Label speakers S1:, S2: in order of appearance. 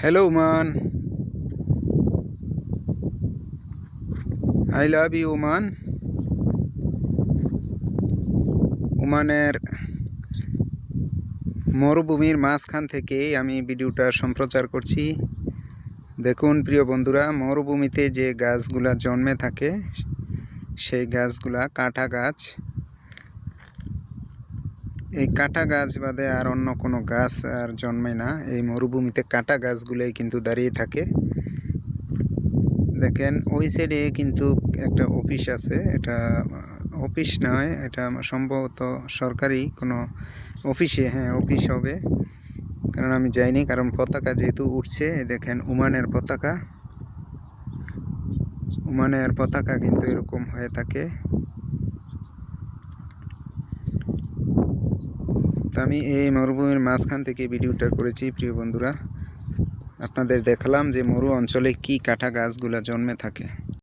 S1: Hello, man. I love you, man. ওমানের মরুভূমির মাঝখান থেকে আমি ভিডিওটা সম্প্রচার করছি। দেখুন প্রিয় বন্ধুরা, মরুভূমিতে যে গাছগুলা জন্মে থাকে সেই গাছগুলা কাঁটা গাছ। এই কাঁটা গাছ বাদে আর অন্য কোনো গাছ আর জন্মে না। এই মরুভূমিতে কাঁটা গাছগুলোই কিন্তু দাঁড়িয়ে থাকে। দেখেন ওই সাইডে কিন্তু একটা অফিস আছে। এটা অফিস নয়, এটা সম্ভবত সরকারি কোনো অফিসে, হ্যাঁ অফিস হবে, কারণ আমি যাইনি। কারণ পতাকা যেহেতু উঠছে, দেখেন ওমানের পতাকা। ওমানের পতাকা কিন্তু এরকম হয়ে থাকে। তো আমি এই মরুভূমির মাঝখান থেকে ভিডিওটা করেছি প্রিয় বন্ধুরা। আপনাদের দেখালাম যে মরু অঞ্চলে কি কাঁটা গাছগুলা জন্মে থাকে।